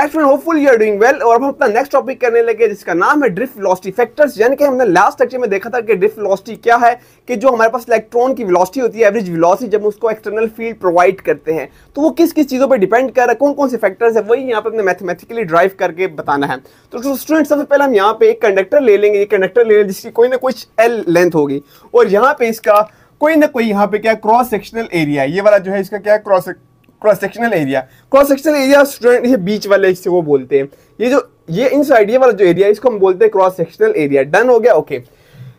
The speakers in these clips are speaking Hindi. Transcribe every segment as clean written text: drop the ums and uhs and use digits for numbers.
Hi student, hopeful you are doing well. और अब हम अपना नेक्स्ट टॉपिक करने लगे जिसका नाम है ड्रिफ्ट वेलोसिटी फैक्टर्स। यानी कि हमने लास्ट लेक्चर में देखा था कि ड्रिफ्ट वेलोसिटी क्या है, कि जो हमारे पास इलेक्ट्रॉन की वेलोसिटी होती है, एवरेज वेलोसिटी, जब उसको एक्सटर्नल फील्ड प्रोवाइड करते हैं तो वो किस किस चीज़ों पर डिपेंड कर रहा है, कौन कौन से फैक्टर्स है, वही यहाँ पे अपने मैथमेटिकली ड्राइव करके बताना है। तो स्टूडेंट सबसे पहले हम यहाँ पे एक कंडक्टर ले लेंगे, ये कंडक्टर ले लेंगे जिसकी कोई ना कोई एल लेंथ होगी, और यहाँ पे इसका कोई ना कोई यहाँ पे क्या क्रॉस सेक्शनल एरिया, ये वाला जो है इसका क्या क्रॉस सेक्शनल एरिया स्टूडेंट, ये बीच वाले इससे वो बोलते हैं, ये इनसाइड ये वाला जो एरिया इसको हम बोलते हैं क्रॉस सेक्शनल एरिया। डन हो गया। ओके।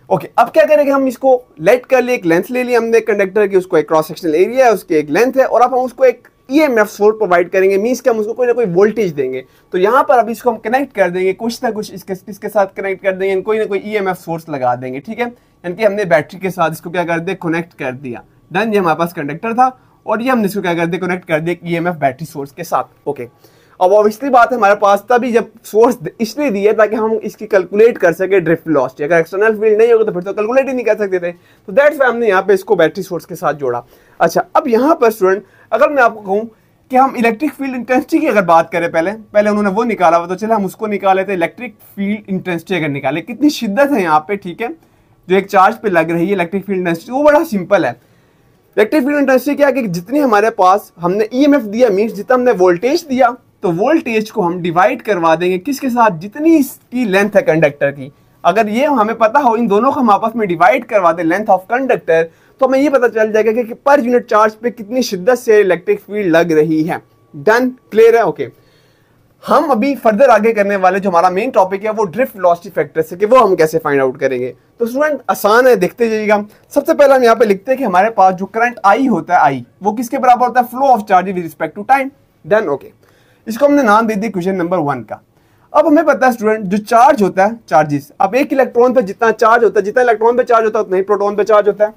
अब क्या करेंगे, हम इसको लेट कर लिए, एक लेंथ ले ली हमने कंडक्टर की, उसको एक क्रॉस सेक्शनल एरिया है, उसकी एक लेंथ है, और अब हम उसको एक ईएमएफ सोर्स प्रोवाइड करेंगे, मींस कि हम उसको कोई ना कोई वोल्टेज देंगे। तो यहाँ पर अब इसको हम कनेक्ट कर देंगे, कुछ ना कुछ इसके साथ कनेक्ट कर देंगे, कोई ना कोई ईएमएफ सोर्स लगा देंगे। ठीक है, यानी कि हमने बैटरी के साथ इसको क्या कर दिया, कनेक्ट कर दिया। डन, ये हमारे पास कंडक्टर था और ये हमने इसको क्या कर दिया, कनेक्ट कर दिया ईएमएफ बैटरी सोर्स के साथ। ओके, अब ऑब्वियसली बात है हमारे पास तभी जब सोर्स इसलिए दिया ताकि हम इसकी कैलकुलेट कर सके ड्रिफ्ट वेलोसिटी। अगर एक्सटर्नल फील्ड नहीं होगा तो फिर तो कैलकुलेट ही नहीं कर सकते थे, तो दैट्स व्हाई हमने यहाँ पे इसको बैटरी सोर्स के साथ जोड़ा। अच्छा, अब यहाँ पर स्टूडेंट अगर मैं आपको कहूँ कि हम इलेक्ट्रिक फील्ड इंटेंसिटी की अगर बात करें, पहले उन्होंने वो निकाला हुआ, तो चले हम उसको निकाले थे। इलेक्ट्रिक फील्ड इंटेंसिटी अगर निकाले, कितनी शिद्दत है यहाँ पे, ठीक है, जो एक चार्ज पे लग रही है इलेक्ट्रिक फील्ड इंटेंसिटी, वो बड़ा सिंपल है। इलेक्ट्रिक फील्ड इंटेंसिटी क्या है कि जितनी हमारे पास हमने ईएमएफ दिया, मींस जितना हमने वोल्टेज दिया, तो वोल्टेज को हम डिवाइड करवा देंगे किसके साथ, जितनी इसकी लेंथ है कंडक्टर की। अगर ये हमें पता हो, इन दोनों को हम आपस में डिवाइड करवा दें लेंथ ऑफ कंडक्टर, तो हमें ये पता चल जाएगा कि पर यूनिट चार्ज पे कितनी शिद्दत से इलेक्ट्रिक फील्ड लग रही है। डन, क्लियर है। ओके, हम अभी फर्दर आगे करने वाले जो हमारा मेन टॉपिक है वो ड्रिफ्ट वेलोसिटी फैक्टर्स है, कि वो हम कैसे फाइंड आउट करेंगे। तो स्टूडेंट आसान है, देखते जाइएगा। सबसे पहले हम यहाँ पे लिखते हैं कि हमारे पास जो करंट आई होता है, आई वो किसके बराबर होता है, flow of charge with respect to time. Done, okay, इसको हमने नाम दे दिया क्वेश्चन नंबर 1 का। अब हमें पता है स्टूडेंट जो चार्ज होता है, चार्जेस, अब एक इलेक्ट्रॉन पे जितना चार्ज होता है, जितना इलेक्ट्रॉन पे चार्ज होता है उतना ही प्रोटॉन पे चार्ज होता है।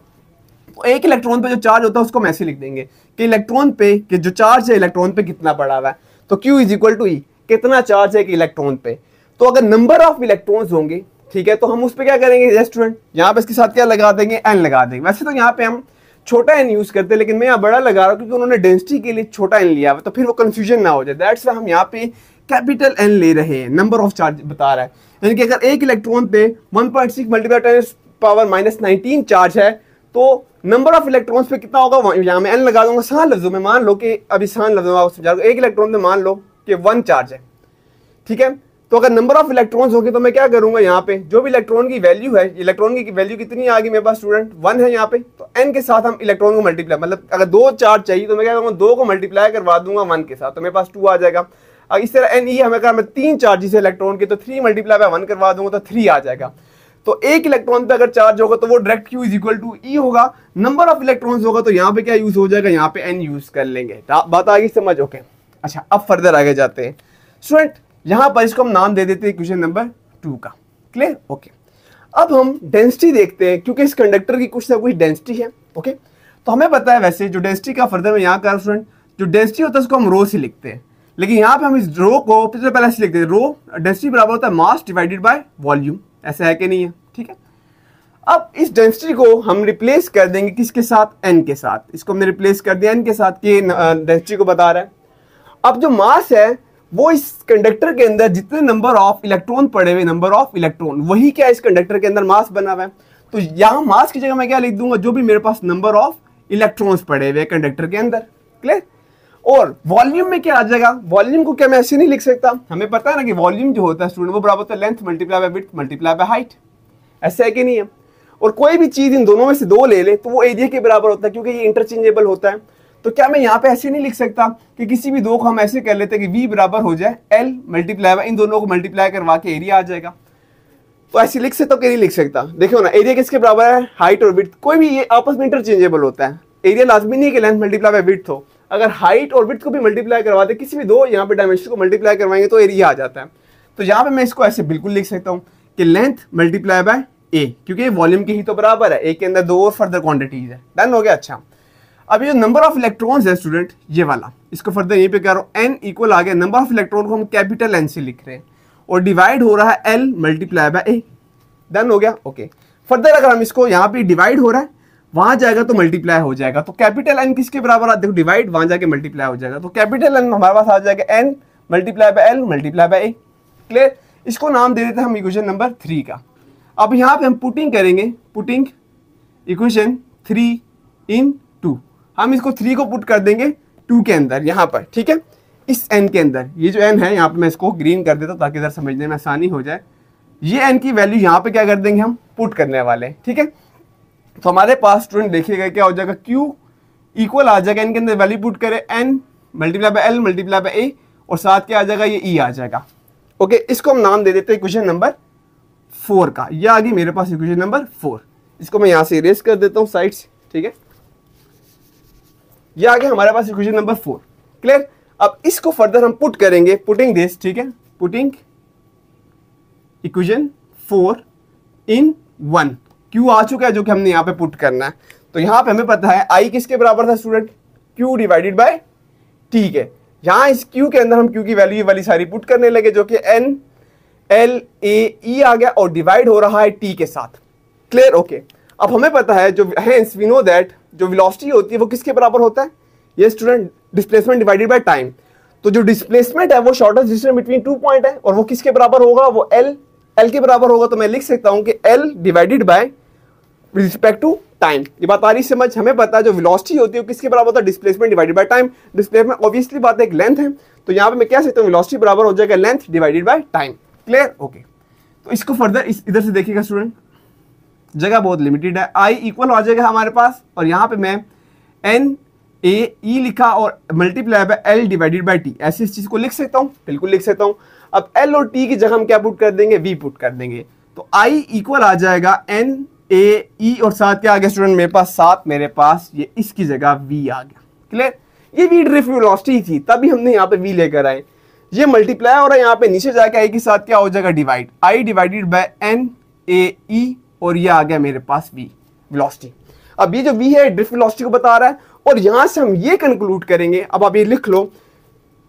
तो एक इलेक्ट्रॉन पे जो चार्ज होता है उसको हम ऐसे लिख देंगे कि इलेक्ट्रॉन पे कि जो चार्ज है इलेक्ट्रॉन पे कितना पड़ा हुआ है, तो Q इज इक्वल टू ई, कितना चार्ज है कि इलेक्ट्रॉन पे। तो अगर नंबर ऑफ इलेक्ट्रॉन्स होंगे, ठीक है, तो हम उस पर क्या करेंगे स्टूडेंट, यहाँ पे इसके साथ क्या लगा देंगे, एन लगा देंगे। वैसे तो यहाँ पे हम छोटा एन यूज करते हैं, लेकिन मैं यहाँ बड़ा लगा रहा हूँ क्योंकि उन्होंने डेंसिटी के लिए छोटा एन लिया हुआ, तो फिर वो कंफ्यूजन ना हो जाए, दैट्स व्हाई हम यहाँ पे कैपिटल एन ले रहे हैं। नंबर ऑफ चार्ज बता रहा है, यानी कि अगर एक इलेक्ट्रॉन पे 1.6 मल्टीप्लाई 10⁻⁻19 चार्ज है, तो नंबर ऑफ इलेक्ट्रॉन्स पे कितना होगा, यहाँ मैं एन लगा दूंगा। आसान लफ्जों में मान लो कि अभी आसान लफ्जों में समझा, एक इलेक्ट्रॉन पे मान लो कि 1 चार्ज है, ठीक है, तो अगर नंबर ऑफ इलेक्ट्रॉन्स होंगे तो मैं क्या करूंगा, यहाँ पे जो भी इलेक्ट्रॉन की वैल्यू है, इलेक्ट्रॉन की वैल्यू कितनी आ गई मेरे पास स्टूडेंट, 1 है यहाँ पे, तो n के साथ हम इलेक्ट्रॉन को मल्टीप्लाई, मतलब अगर 2 चार्ज चाहिए तो मैं क्या करूँगा, 2 को मल्टीप्लाई करवा दूंगा 1 के साथ, तो मेरे पास 2 आ जाएगा। अब इस तरह n, ये हमें अगर 3 चार्जेस है इलेक्ट्रॉन के, तो 3 मल्टीप्लाई बाय 1 करवा दूंगा तो 3 आ जाएगा। तो एक इलेक्ट्रॉन पे अगर चार्ज होगा तो वो direct Q is equal to E होगा। नंबर ऑफ इलेक्ट्रॉन्स होगा तो यहाँ पे क्या यूज हो जाएगा, यहाँ पे n यूज कर लेंगे। बात आ गई समझ। ओके, अच्छा, अब फर्दर आगे जाते हैं स्टूडेंट। यहाँ पर इसको हम नाम दे देते हैं क्वेश्चन नंबर 2 का। क्लियर। ओके, अब हम डेंसिटी देखते हैं, क्योंकि इस कंडक्टर की कुछ ना कुछ डेंसिटी है। ओके, तो हमें पता है वैसे जो डेंसिटी का फर्दर में यहाँ का स्टूडेंट, जो डेंसिटी होता है उसको हम रो से लिखते हैं, लेकिन यहाँ पे हम इस रो को पहले से लिखते हैं, रो डेंसिटी बराबर होता है मास डिवाइडेड बाय वॉल्यूम। ऐसा है कि नहीं है, ठीक है। अब इस डेंसिटी को हम रिप्लेस कर देंगे किसके साथ, एन के साथ। इसको हमने रिप्लेस कर दिया एन के साथ, कि डेंसिटी को बता रहा है। अब जो मास है वो इस कंडक्टर के अंदर जितने नंबर ऑफ इलेक्ट्रॉन पड़े हुए, नंबर ऑफ इलेक्ट्रॉन, वही क्या इस कंडक्टर के अंदर मास बना हुआ है। तो यहाँ मास की जगह मैं क्या लिख दूंगा, जो भी मेरे पास नंबर ऑफ इलेक्ट्रॉन्स पड़े हुए कंडक्टर के अंदर। क्लियर। और वॉल्यूम में क्या आ जाएगा, वॉल्यूम को क्या मैं ऐसे नहीं लिख सकता, हमें पता है ना कि वॉल्यूम जो होता है स्टूडेंट वो बराबर होता है length multiply by width multiply by height. ऐसा है कि नहीं है। और कोई भी चीज इन दोनों में से 2 ले ले तो वो एरिया के बराबर होता है, क्योंकि ये इंटरचेंजेबल होता है। तो क्या मैं यहाँ पे ऐसे नहीं लिख सकता कि किसी भी 2 को हम ऐसे कर लेते हैं कि V बराबर हो जाए L मल्टीप्लाई बाय, इन दोनों को मल्टीप्लाई करवा के एरिया आ जाएगा। तो ऐसे लिख सकता हूँ कि नहीं लिख सकता। देखो ना, एरिया किसके बराबर है, हाइट और विड्थ। कोई भी ये आपस में इंटरचेंजेबल होता है। एरिया लाजमी नहीं है कि लेंथ मल्टीप्लाई बाय विड्थ हो, अगर हाइट और विड्थ को भी मल्टीप्लाई करवा दे, किसी भी 2 यहाँ पे डायमेंशन को मल्टीप्लाई करवाएंगे तो एरिया आ जाता है। तो यहाँ पे मैं इसको ऐसे बिल्कुल लिख सकता हूँ कि लेंथ मल्टीप्लाई बाय ए, क्योंकि ये वॉल्यूम की ही तो बराबर है, एक के अंदर 2 और फर्दर क्वांटिटीज है। डन हो गया। अच्छा, अब ये जो नंबर ऑफ इलेक्ट्रॉन्स है स्टूडेंट, ये वाला, इसको फर्दर यहीं पे कर रहा हूँ, एन इक्वल आ गया, नंबर ऑफ इलेक्ट्रॉन को हम कैपिटल एन से लिख रहे हैं और डिवाइड हो रहा है L multiply by A. Done हो गया। ओके, फर्दर अगर हम इसको यहाँ पे डिवाइड हो रहा है, वहां जाएगा तो मल्टीप्लाई हो जाएगा, तो कैपिटल एन किसके बराबर, देखो डिवाइड वहां जाके मल्टीप्लाई हो जाएगा, तो कैपिटल एन हमारे पास आ जाएगा N multiply by L multiply by A. Clear, इसको नाम दे देते हैं हम इक्वेशन नंबर 3 का। अब यहाँ पे हम पुटिंग करेंगे, पुटिंग इक्वेशन 3 इन 2, हम इसको 3 को पुट कर देंगे 2 के अंदर यहाँ पर, ठीक है, इस n के अंदर। ये जो n है यहाँ पे मैं इसको ग्रीन कर देता हूँ ताकि इधर समझने में आसानी हो जाए। ये n की वैल्यू यहाँ पे क्या कर देंगे, हम पुट करने वाले हैं, ठीक है। तो हमारे पास स्टूडेंट देखिएगा क्या हो जाएगा, q इक्वल आ जाएगा n के अंदर वैल्यू पुट करें n multiply by l multiply by a, और साथ क्या आ जाएगा, ये e आ जाएगा। ओके, इसको हम नाम दे देते हैं इक्वेशन नंबर 4 का। ये आ गई मेरे पास इक्वेशन नंबर 4। इसको मैं यहाँ से इरेज कर देता हूँ साइड से, ठीक है। ये आ गया हमारे पास इक्वेशन नंबर 4। क्लियर, अब इसको फर्दर हम पुट करेंगे, पुटिंग दिस, ठीक है, पुटिंग इक्वेशन 4 इन 1, q आ चुका है जो कि हमने यहाँ पे पुट करना है। तो यहाँ पे हमें पता है i किसके बराबर था student, q divided by t के। यहाँ इस q के अंदर हम q की वैल्यू ये वाली सारी पुट करने लगे जो कि n l a e आ गया और डिवाइड हो रहा है t के साथ। Clear, okay. अब हमें पता है जो हेंस वी नो दैट जो वेलोसिटी होती है वो किसके बराबर होता है, ये student displacement divided by time. तो जो डिस्प्लेसमेंट है वो शॉर्टेस्ट डिस्टेंस बिटवीन 2 पॉइंट है और वो किसके बराबर होगा, वो l के बराबर होगा। तो मैं लिख सकता हूं कि l divided by respect to time. ये बात आ रही समझ, हमें पता है जो वेलोसिटी होती है वो किसके बराबर होता है, displacement divided by time. Displacement obviously बात है एक लेंथ है, तो यहाँ पे मैं कह सकता हूँ वेलोसिटी बराबर हो जाएगा length divided by time. Clear, okay. तो इसको फर्दर इधर से देखिएगा स्टूडेंट, जगह बहुत लिमिटेड है, i इक्वल आ जाएगा हमारे पास, और यहाँ पे मैं n a e लिखा और multiply by l divided bye t, ऐसे इस चीज को लिख सकता हूँ, बिल्कुल लिख सकता हूँ। अब l और t की जगह हम क्या पुट कर देंगे, v पुट कर देंगे। तो i इक्वल आ जाएगा n a e और साथ क्या आ गया स्टूडेंट मेरे पास, साथ मेरे पास ये इसकी जगह v आ गया। क्लियर, ये v ड्रिफ्ट वेलोसिटी थी तभी हमने यहाँ पे v लेकर आए। ये मल्टीप्लाई हो रहा है यहाँ पे, नीचे जाके i के साथ क्या हो जाएगा, divide, i divided by n a e और ये आ गया मेरे पास v वेलोसिटी। अब ये जो v है ड्रिफ्ट वेलोसिटी को बता रहा है, और यहां से हम ये कंक्लूड करेंगे, अब आप ये लिख लो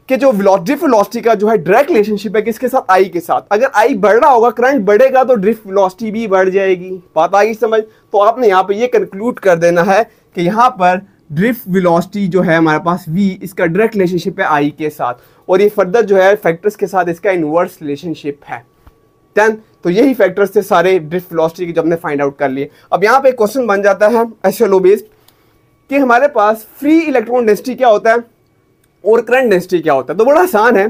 कि जो ड्रिफ्ट वेलोसिटी का जो है डायरेक्ट रिलेशनशिप है किसके साथ, i के साथ। अगर i बढ़ रहा होगा, करंट बढ़ेगा तो ड्रिफ्ट वेलोसिटी भी बढ़ जाएगी। बात आ गई समझ। तो आपने यहाँ पे ये कंक्लूड कर देना है कि यहाँ पर ड्रिफ्ट वेलोसिटी जो है हमारे पास v, इसका डायरेक्ट रिलेशनशिप है i के साथ, और ये फर्दर जो है फैक्टर्स के साथ इसका इनवर्स रिलेशनशिप है। तो यही फैक्टर्स थे सारे ड्रिफ्ट वेलोसिटी के जो हमने फाइंड आउट कर लिए। अब यहाँ पे क्वेश्चन बन जाता है एसएलओ बेस्ड कि हमारे पास फ्री इलेक्ट्रॉन डेंसिटी क्या होता है और करंट डेंसिटी क्या होता है। तो बड़ा आसान है,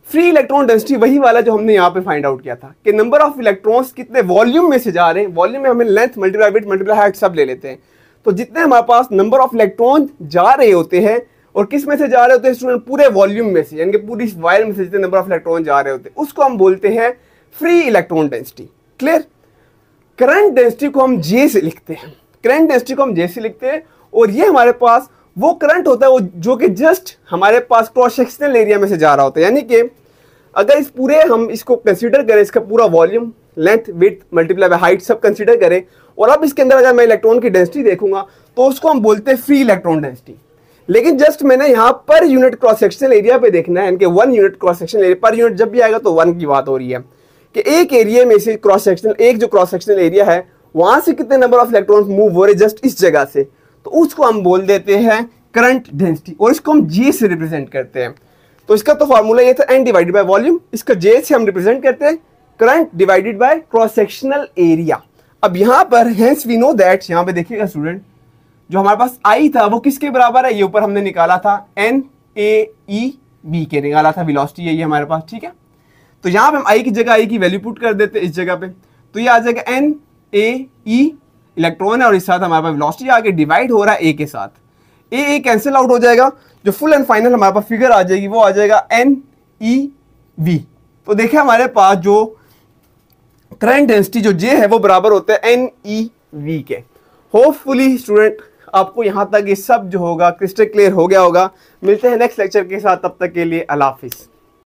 फ्री इलेक्ट्रॉन डेंसिटी वही वाला जो हमने यहाँ पे फाइंड आउट किया था कि नंबर ऑफ इलेक्ट्रॉन्स कितने वॉल्यूम में से जा रहे हैं। वॉल्यूम में हमें length multiply width multiply height सब ले लेते हैं। तो जितने हमारे पास नंबर ऑफ इलेक्ट्रॉन जा रहे होते हैं, और किस में से जा रहे होते हैं स्टूडेंट, पूरे वॉल्यूम में से, यानी कि पूरी इस वायर में से जितने नंबर ऑफ इलेक्ट्रॉन जा रहे होते हैं उसको हम बोलते हैं free electron density. Clear, current density को हम जे से लिखते हैं, करंट डेंसिटी को हम जे से लिखते हैं, और ये हमारे पास वो करंट होता है वो जो कि जस्ट हमारे पास क्रॉस सेक्शनल एरिया में से जा रहा होता है। यानी कि अगर इस पूरे हम इसको कंसीडर करें, इसका पूरा volume length width multiply by height सब कंसीडर करें, और अब इसके अंदर अगर मैं इलेक्ट्रॉन की डेंसिटी देखूंगा तो उसको हम बोलते हैं फ्री इलेक्ट्रॉन डेंसिटी। लेकिन जस्ट मैंने यहाँ per unit cross sectional area पे देखना है, यानी कि 1 unit cross sectional area, per unit जब भी आएगा तो 1 की बात हो रही है कि एक एरिया में से क्रॉस सेक्शनल, एक जो क्रॉस सेक्शनल एरिया है वहां से कितने नंबर ऑफ इलेक्ट्रॉन्स मूव हो रहे जस्ट इस जगह से, तो उसको हम बोल देते हैं करंट डेंसिटी, और इसको हम जे से रिप्रेजेंट करते हैं। तो इसका तो फॉर्मूला ये था एन डिवाइडेड बाय वॉल्यूम, इसका जे से हम रिप्रेजेंट करते हैं current divided by cross sectional area. अब यहाँ पर हेंस वी नो दैट, यहाँ पे देखिएगा स्टूडेंट, जो हमारे पास आई था वो किसके बराबर है, ये ऊपर हमने निकाला था एन ए ई बी के निकाला था, वेलोसिटी है ये हमारे पास, ठीक है। तो यहाँ पे हम आई की जगह आई की वैल्यू पुट कर देते हैं इस जगह पे, तो ये आ जाएगा एन ए ई इलेक्ट्रॉन है और इस साथ हमारे पास वेलोसिटी आगे डिवाइड हो रहा है ए के साथ, ए कैंसिल आउट हो जाएगा, जो फुल एंड फाइनल हमारे पास फिगर आ जाएगी वो आ जाएगा एन ई वी। तो देखिए हमारे पास जो करंट डेंसिटी जो जे है वो बराबर होता है एन ई वी के। होपफुली स्टूडेंट आपको यहाँ तक ये सब जो होगा क्रिस्टल क्लियर हो गया होगा। मिलते हैं नेक्स्ट लेक्चर के साथ, तब तक के लिए अल्लाह हाफिज।